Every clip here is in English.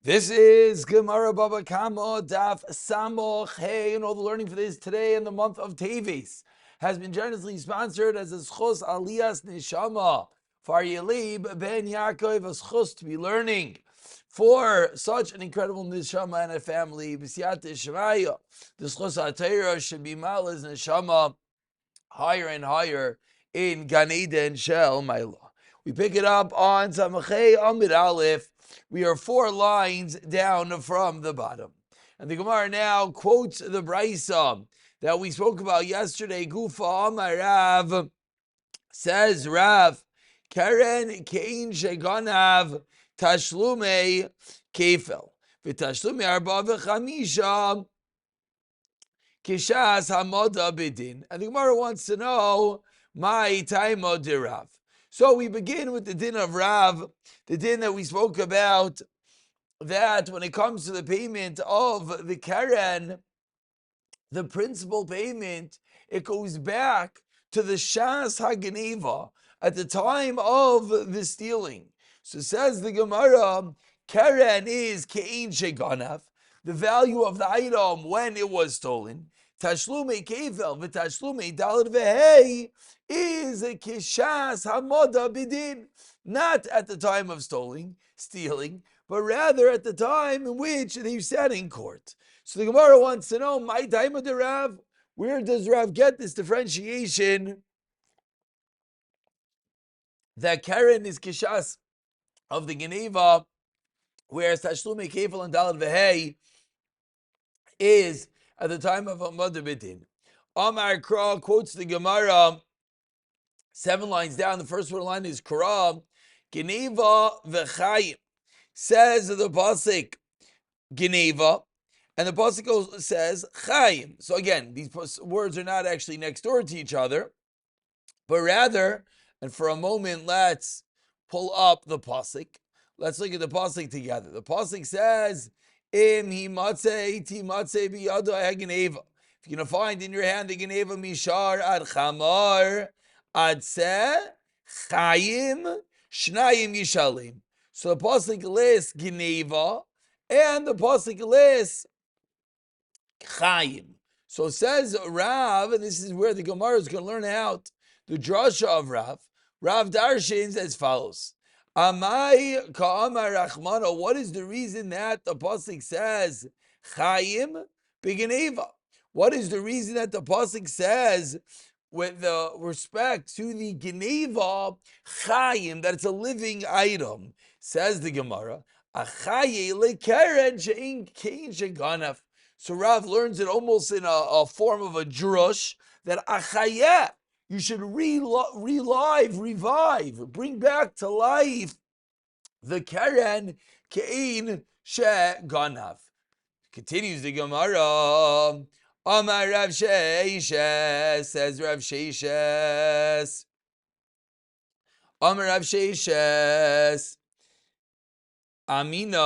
This is Gemara Baba Kama Daf Samoch Hey, and all the learning for this today in the month of Teves has been generously sponsored as a schos alias neshama for Yelib ben Yaakov, a schos to be learning for such an incredible neshama and a family. B'siyat Shemaya, the schos atayra should be malas neshama higher and higher in Gan Eden Shel Maila. We pick it up on Samachei Amid Aleph. We are 4 lines down from the bottom. And the Gemara now quotes the Brisa that we spoke about yesterday. Gufa Amar Rav, says Rav, Keren Kein Sheganav Tashlume Kefel. V'tashlume Arba V'chamisha Kishas Hamoda Bidin. And the Gemara wants to know my time of the Rav. So we begin with the din of Rav, the din that we spoke about, that when it comes to the payment of the Karen, the principal payment, it goes back to the Shas HaGeneva at the time of the stealing. So says the Gemara, Karen is Ke'in Sheganav, the value of the item when it was stolen. Tashlume Kefel v'tashlume Daled Vehei is a Kishas Hamoda Bidin, not at the time of stealing, but rather at the time in which they sat in court. So the Gemara wants to know, my time of the Rav, where does Rav get this differentiation that Karen is Kishas of the Geneva, whereas Tashlume Kefel and Daled Vehei is at the time of Hamoda Bidin. Amar Kra quotes the Gemara 7 lines down. The first line is Kra, Geneva v'chayim. Says the pasuk Geneva, and the pasuk says Chayim. So again, these words are not actually next door to each other, but rather, and for a moment, let's pull up the pasuk. Let's look at the pasuk together. The pasuk says, "Im himatzei timatzei biyado hageneva." If you're gonna find in your hand the geneva mishar ad chamar ad se chayim shnayim yishalim. So the pasuk lists geneva, and the pasuk lists chayim. So it says Rav, and this is where the Gemara is going to learn out the drasha of Rav. Rav darshins as follows: Amai ka'amar rachmana. What is the reason that the pasuk says chayim b'geneva? What is the reason that the pasuk says, with the respect to the geneva chayim, that it's a living item? Says the Gemara, achaye lekeren she'in kein sheganaf. So Rav learns it almost in a form of a drush, that achayeh, you should revive, bring back to life the keren kein sheganav. Continues the Gemara. Amar Rav Sheishes, says Rav Sheishes. Amar Rav Sheishes. Amina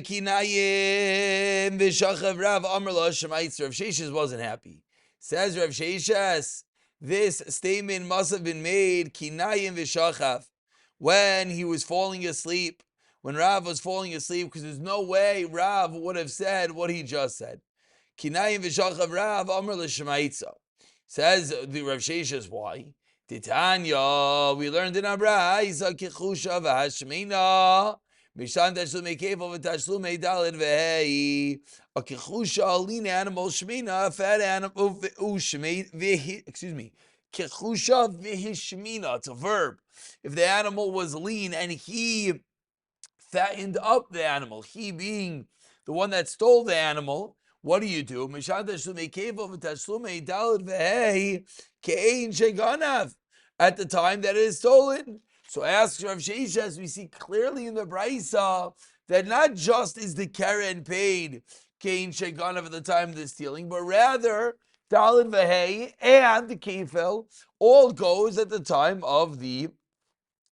kinayim v'shachav Rav Amar lo shemaitz. Rav Sheishes wasn't happy. Says Rav Sheishes, this statement must have been made kinayim v'shachav when he was falling asleep. When Rav was falling asleep, because there's no way Rav would have said what he just said. Kinayim v'shachav Rav Amar lo shemaitz. Says the Rav Sheishes, why? Titanya, we learned in Abraisa kichusha v'hashmina mishan tashlume kefil v'tashlume daled v'hei. A kichusha, a lean animal, shmina, a fat animal, kichusha v'hishmina. It's a verb. If the animal was lean and he fattened up the animal, he being the one that stole the animal, what do you do? At the time that it is stolen. So asks Rav Sheishes, we see clearly in the Brisa that not just is the Keren paid Kein Sheganav at the time of the stealing, but rather Daled Vehei and the Kefel all goes at the time of the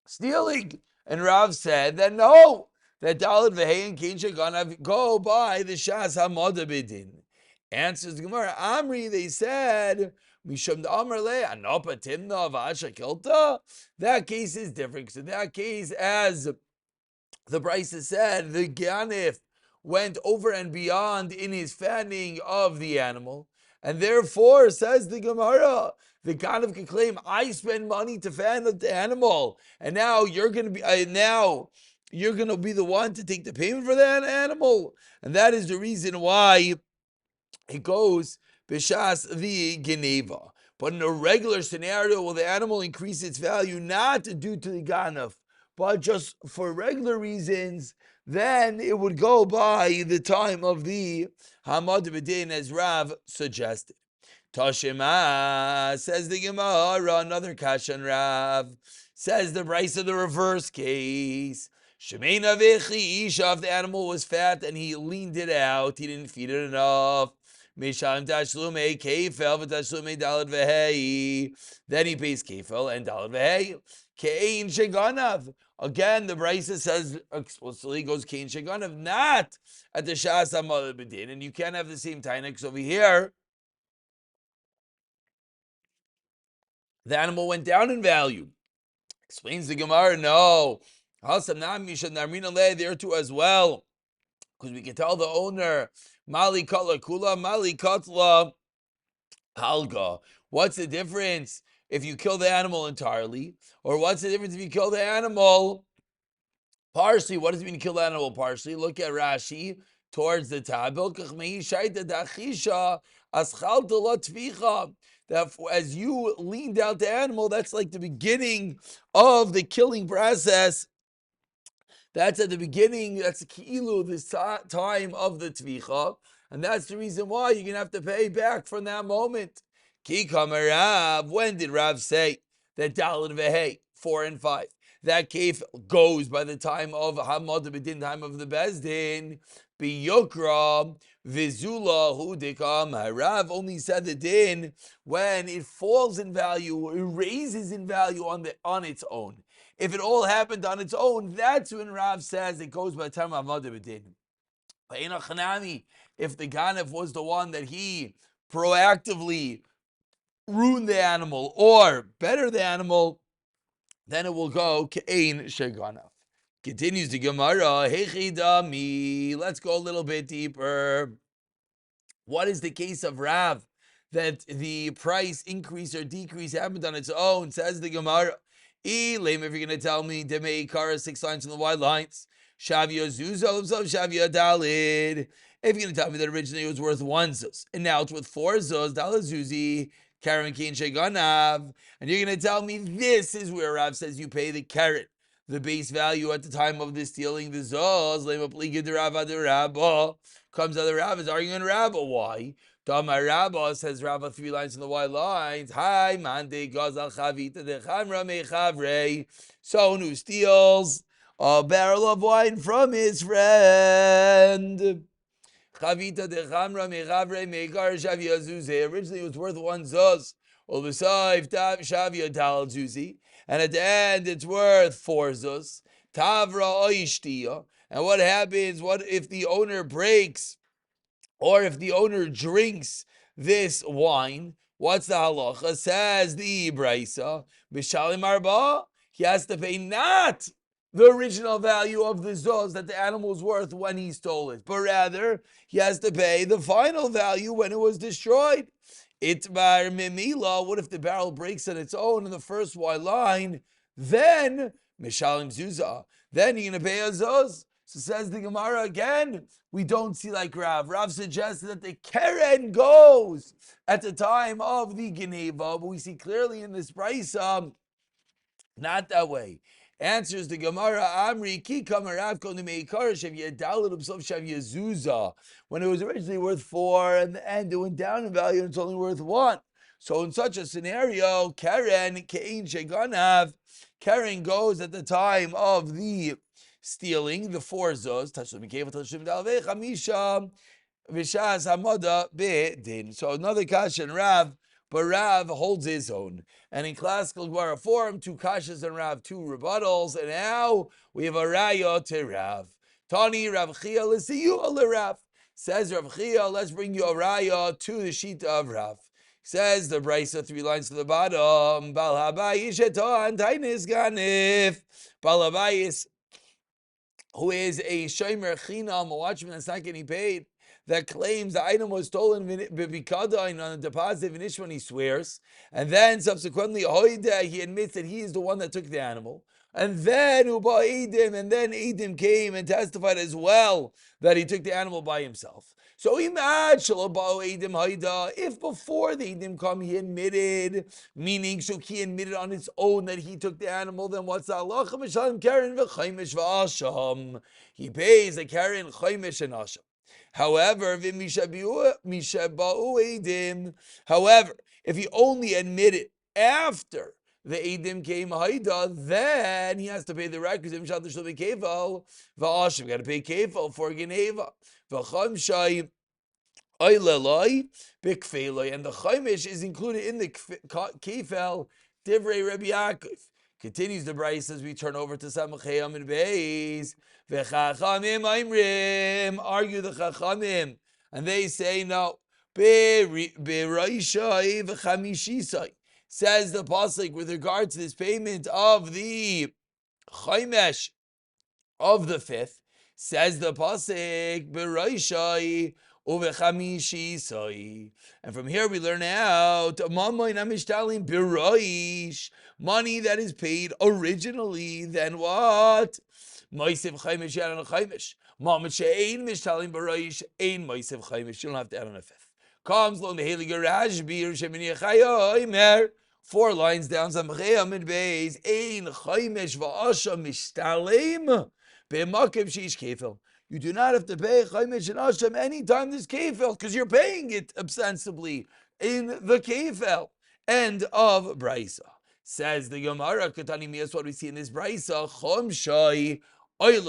stealing. And Rav said that no, that Daled Vehei and Kein Sheganav go by the Shas Hamoda Bidin. Answers the Gemara, Amri, they said, Mishum Amar Le, Anopa Timna Vasha Kilta. That case is different. So in that case, as the Brisa said the ganif went over and beyond in his fanning of the animal, and therefore, says the Gemara, the ganif can claim, I spend money to fan the animal, and now you're going to be you're going to be the one to take the payment for that animal, and that is the reason why it goes b'shas the geneva. But in a regular scenario, will the animal increase its value not due to the ganif, but just for regular reasons, then it would go by the time of the Hamad B'Din, as Rav suggested. Tashema, says the Gemara, another Kashan Rav, says the Bryce of the reverse case. Shemena v'chi isha, if the animal was fat and he leaned it out, he didn't feed it enough. Misham tashlumei kefel v'tashlumei dalad v'hei. Then he pays kefel and dalad v'hei. Kein sheganav. Again, the Brisa says explicitly goes kein sheganav, not at the shas hamad b'din, and you can't have the same tainaks over here. The animal went down in value. Explains the Gemara, no. There too as well. Because we can tell the owner, Mali Katla Kula, Mali Katla Halga. What's the difference if you kill the animal entirely? Or what's the difference if you kill the animal partially? What does it mean to kill the animal partially? Look at Rashi towards the tabel. That as you leaned out the animal, that's like the beginning of the killing process. That's at the beginning, that's the ki'ilu, this time of the tvicha. And that's the reason why you're going to have to pay back from that moment. Ki kamer Rav, when did Rav say that dalad vehei, 4 and 5, that kef goes by the time of Hamad B'Din, time of the Bezdin, biyukra vizula hu dekam. Rav only said the din when it falls in value, it raises in value on its own. If it all happened on its own, that's when Rav says it goes by the time of Hamad B'Din. If the ganef was the one that he proactively ruined the animal or better the animal, then it will go ke'ein sheganaf. Continues the Gemara, hechidami. Let's go a little bit deeper. What is the case of Rav that the price increase or decrease happened on its own? Says the Gemara, if you're going to tell me demei kara, 6 lines in the wide lines, shavia zuzah, shavia dalid. If you're going to tell me that originally it was worth 1 zuz and now it's worth 4 zuz, dalid zuzi, karen kein sheganav, and you're going to tell me this is where Rav says you pay the karet, the base value at the time of the stealing, the zuz, lema pligi de Rav de Rabba, comes out the Rav is arguing Rabba. Why? Tamar Rabba, says Rabba, 3 lines in the wide lines. Hi, mande gazal chavita de chamra mechavre. Someone who steals a barrel of wine from his friend. Chavita de chamra mechavre megar shavia zuzi. Originally it was worth 1 zuz. Ulbasayv shavia tal zuzi. And at the end it's worth 4 zuz. Tavra oishtia. And what happens? What if the owner breaks, or if the owner drinks this wine? What's the halacha? Says the Brisa, Bishalim Arba, he has to pay not the original value of the zuz that the animal was worth when he stole it, but rather he has to pay the final value when it was destroyed. Itbar Mimila, what if the barrel breaks on its own in the first wide line? Then Mishalim Zuzah, then you're going to pay a zuz. So says the Gemara again, we don't see like Rav. Rav suggests that the keren goes at the time of the Geneva, but we see clearly in this price, not that way. Answers the Gemara, Amri ki kamer Rav kol nemeikar shav yedalad ubsov shav yezuza. When it was originally worth 4, and the end it went down in value and it's only worth 1. So in such a scenario, keren kein sheganav, keren goes at the time of the stealing, the 4 zuz, tashlum kev tashlum dalvei chamisha v'shas hamada be'din. So another kashan Rav, but Rav holds his own. And in classical Gemara form, 2 kashas and Rav, 2 rebuttals, and now we have a raya to Rav. Tani Rav Chia l'siyu Rav. Says Rav Chia, let's bring you a raya to the shita of Rav. Says the Brisa, 3 lines to the bottom. Bal habayis shetan tainis ganif. Bal habayis who is a shomer chinam, a watchman that's not getting paid, that claims the item was stolen b'bikadain on a deposit v'nish when he swears, and then subsequently he admits that he is the one that took the animal, and then uba edim, and then edim came and testified as well that he took the animal by himself. So if before the edim come he admitted, meaning so he admitted on his own that he took the animal, then what's the halacha? Mishalem keren v'chaimish v'asham. He pays a keren, chaimish, and asham. However, if he only admitted after the edim came haida, then he has to pay the requisite. Got to pay kefal for geneva. And the chaimish is included in the kefal. Divrei Rabbi Ya'akov. Continues the brayse as we turn over to Samachei Amid Beis. V'chachamim aimrim, argue the chachamim, and they say no. Be'raishai v'chamishisai, says the pasuk with regard to this payment of the chaimesh of the fifth. Says the pasuk be'raishai uv'chamishisai, and from here we learn out money that is paid originally. Then what? Moisev chaimish yad on a chaimish. Mamet she'ein mishtalim b'roish ein moisev chaimish. You don't have to add on a fifth. Comes along the Heilige Rashbi Shemini Chayomer. 4 lines down. Samachei Amid Beis ein chaimish va'asha mishtalim b'makim sheish kefil. You do not have to pay chaimish and asham anytime there's kefil, because you're paying it ostensibly in the kefil. End of braysa. Says the Gemara, Katani Mias, what we see in this braysa, Chomshai that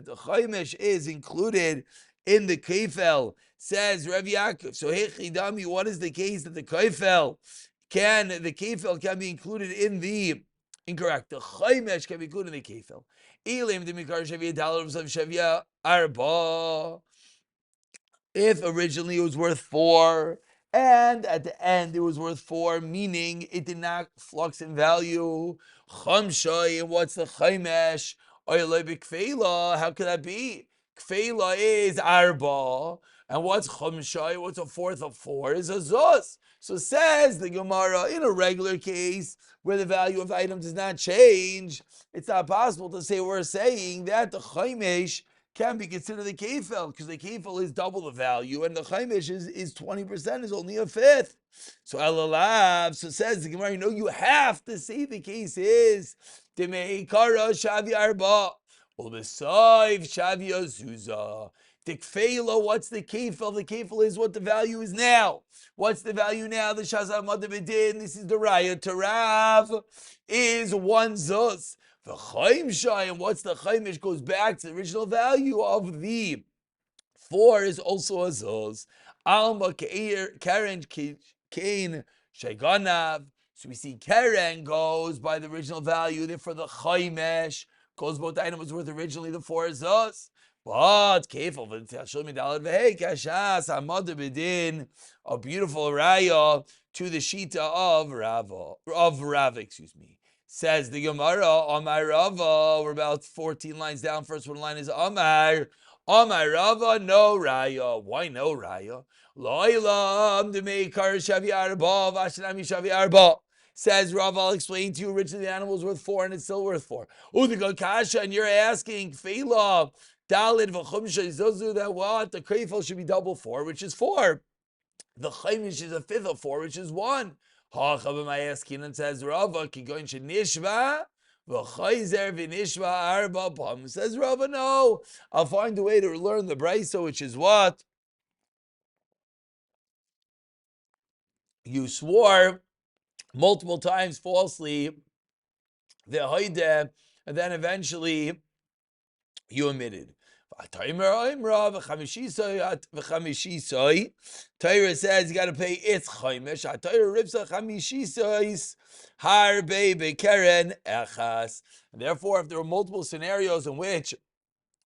the chaimish is included in the kefel. Says Rav Yaakov. So Hechidami, what is the case that the kefel can be included in the incorrect? The chaimish can be included in the kefel. Ilim demikar shavia dollars of shavia arba. If originally it was worth 4, and at the end it was worth 4, meaning it did not flux in value. Chamshay, and what's the chaimesh? How could that be? Kfeila is arba, and what's chamshay? What's a fourth of 4? Is a zuz. So says the Gemara, in a regular case where the value of the item does not change, it's not possible to say we're saying that the chaimesh can be considered the kefel, because the kefel is double the value, and the chaimish is 20%, is only a fifth. So alalav, so says the Gemara, you have to say the case is demeikara shavi arba, or the saiv shavi azuza. The kfela, what's the kefel? The kefel is what the value is now. What's the value now? The shazam madabedin. This is the raya. Tarav is 1 zuz. The chaimshai, and what's the chaimish, goes back to the original value of the 4, is also a zuz. Alma karen kain sheganav. So we see karen goes by the original value. Therefore, the chaimish goes both the item was worth originally the 4 zuz. But kefil v'tashlomi dalad v'hei kashas hamad bedin, a beautiful raya to the shita of Rav. Excuse me. Says the Gemara, Amar Rava, we're about 14 lines down. First one line is Amar Rava, no raya. Why no raya? Lo'ilam demeikar shavi arba v'ashanami shavi arba. Says Rava, I'll explain to you, originally the animal was worth 4 and it's still worth 4. Udigal kasha, and you're asking, Kfeila, dalid v'chumsha, zozu, that what? The kefil should be double 4, which is 4. The chaimish is a fifth of 4, which is 1. And says Rava, Kigoin Shenishva, V'chayzer V'nishva Arba Pam. Says Rava, no, I'll find a way to learn the brayso, which is what? You swore multiple times falsely, the haideh, and then eventually you admitted. Torah says you got to pay its chaimish. Torah ripsa chamishisais harbe bekeren echas. Therefore, if there were multiple scenarios in which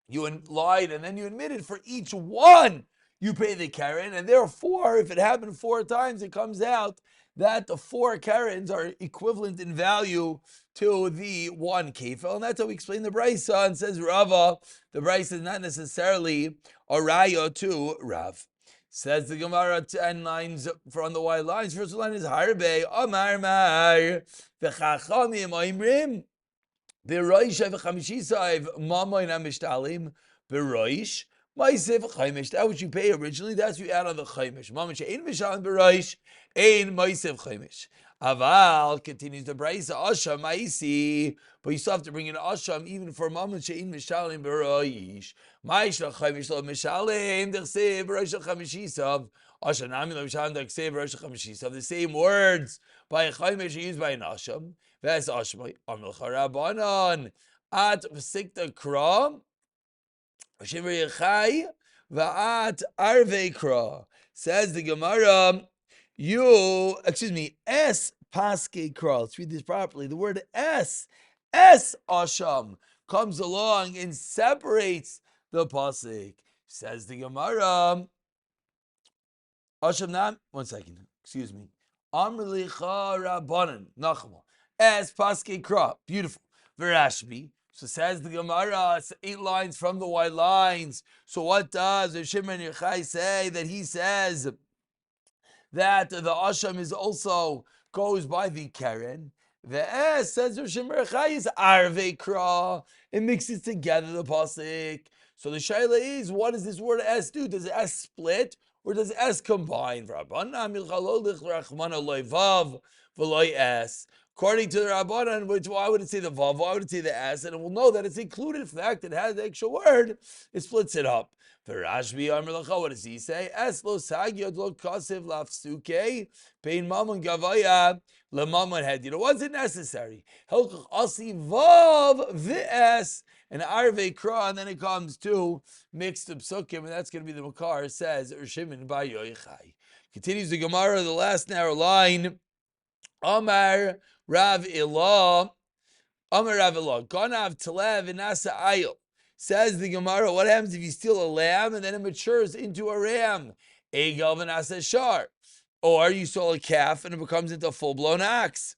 you lied and then you admitted, for each one you pay the keren, and therefore, if it happened 4 times, it comes out that the 4 Karens are equivalent in value to the 1 kefil, and that's how we explain the brisa. And says Rava, the brisa is not necessarily a raya to Rav. Says the Gemara 10 lines from the white lines. First line is Harbe Amar Mar v'chachamim oimrim v'roish v'chamishisayv mamoin amishtalim v'roish ma'iseh v'chaimish. That which you pay originally, that's what you add on the chaimish. Mamoin she'ein mishalim v'roish ein ma'iseh v'chaimish. Aval continues the brisa asham ma'isi, but you still have to bring in asham even for mamoin she'ein mishalim v'roish. Ma'iseh v'chaimish lo mishalim d'chsev v'roish v'chamishisav. The same words by a chaimish are used by an asham. Ves ashmai amil charabanan at v'sikta kra v'shimri yechai v'at arvei kra. Says the Gemara, es paske kra. Let's read this properly. The word es asham comes along and separates the pasuk. Says the Gemara, asham nam. 1 second. Excuse me. Amr charabanan nachma. As paske kra, beautiful. Verashbi. So says the Gemara, it's 8 lines from the white lines. So what does Shimon Yochai say? That he says that the asham is also goes by the keren. The es says Shimon Yochai is arvei kra. It mixes together the pasuk. So the shaila is, what does this word es do? Does es split or does es combine? According to the Rabbanan, which why would it say the vav? Why would it say the s? And we'll know that it's included. In fact, it has the actual word. It splits it up. For Rashbi, what does he say? Es lo sagyod lo kasev lafsuke pein mamun gavaya lemamun head. You know, wasn't necessary. Helkach asi vav v'es and arve kra, and then it comes to mixed psukim, and that's going to be the makar. Says Shimon bar Yochai. Continues the Gemara, the last narrow line. Amar Rav Ilah, Ganav Telev Inasa Ayil. Says the Gemara, what happens if you steal a lamb and then it matures into a ram? Egal Vinasa Shar. Or you stole a calf and it becomes into a full-blown ox.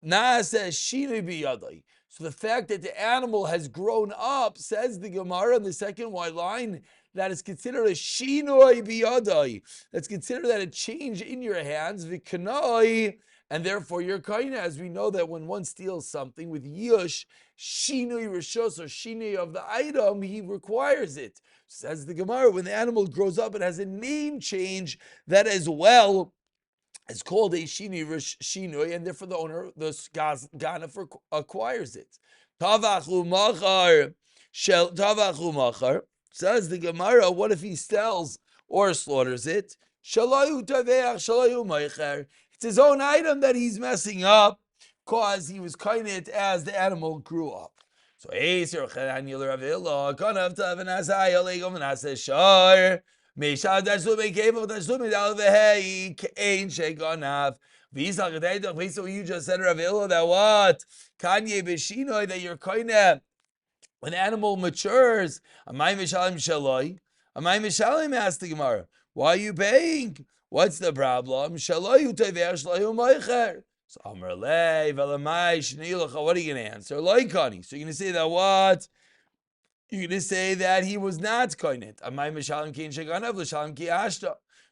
Naasa Shinui Biyadai. So the fact that the animal has grown up, says the Gemara in the second white line, that is considered a Shinui Biyadai. That's considered that a change in your hands, Vikanoi. And therefore, your kaina, as we know that when one steals something with yush, shinui rishos, or shinui of the item, he requires it. Says the Gemara, when the animal grows up, it has a name change that as well is called a shinui, and therefore the owner, the ganef, acquires it. Tavachu machar. Says the Gemara, what if he sells or slaughters it? Shalayu taveach, shalayu meicher. It's his own item that he's messing up because he was kainit as the animal grew up. So Eser Chananil Ravilla, Kanav Tavanasai, Legom Nasashar, Mesha Dashumi Cable Dashumi Dalvehe, Kain Shekanav. So you just said Ravilla that what? Kanye Beshino, that you're kainit. When the animal matures, Amay Mishalim Shaloi, Amay Mishalim asked the Gemara, why are you paying? What's the problem? So Amar Le, what are you going to answer? Loikani. So you're going to say that what? You're going to say that he was not koinet.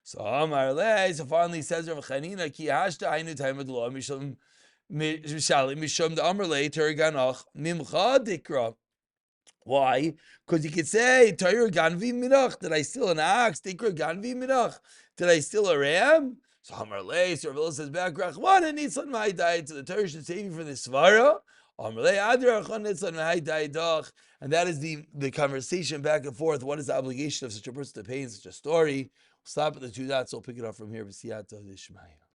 So Amar Le, so finally says Rav Chanina, Ki Hashta Hainu Taimad Lo Mishum Mishum the Amar Le Terganach Mimcha Dikra. Why? Because you could say, Torah Ganvi Minach, did I steal an ox? Tikra Ganvi Minach, did I steal a ram? So Amar Le, so Rav says back, Rachman and Nitzlan Mahai Dai, so the Torah should save you from the Svara. Amar Le, Adra Rachman Nitzlan Mahai Dai Doch. And that is the conversation back and forth. What is the obligation of such a person to pay in such a story? We'll stop at the 2 dots, we'll pick it up from here. B'siyata d'shmaya.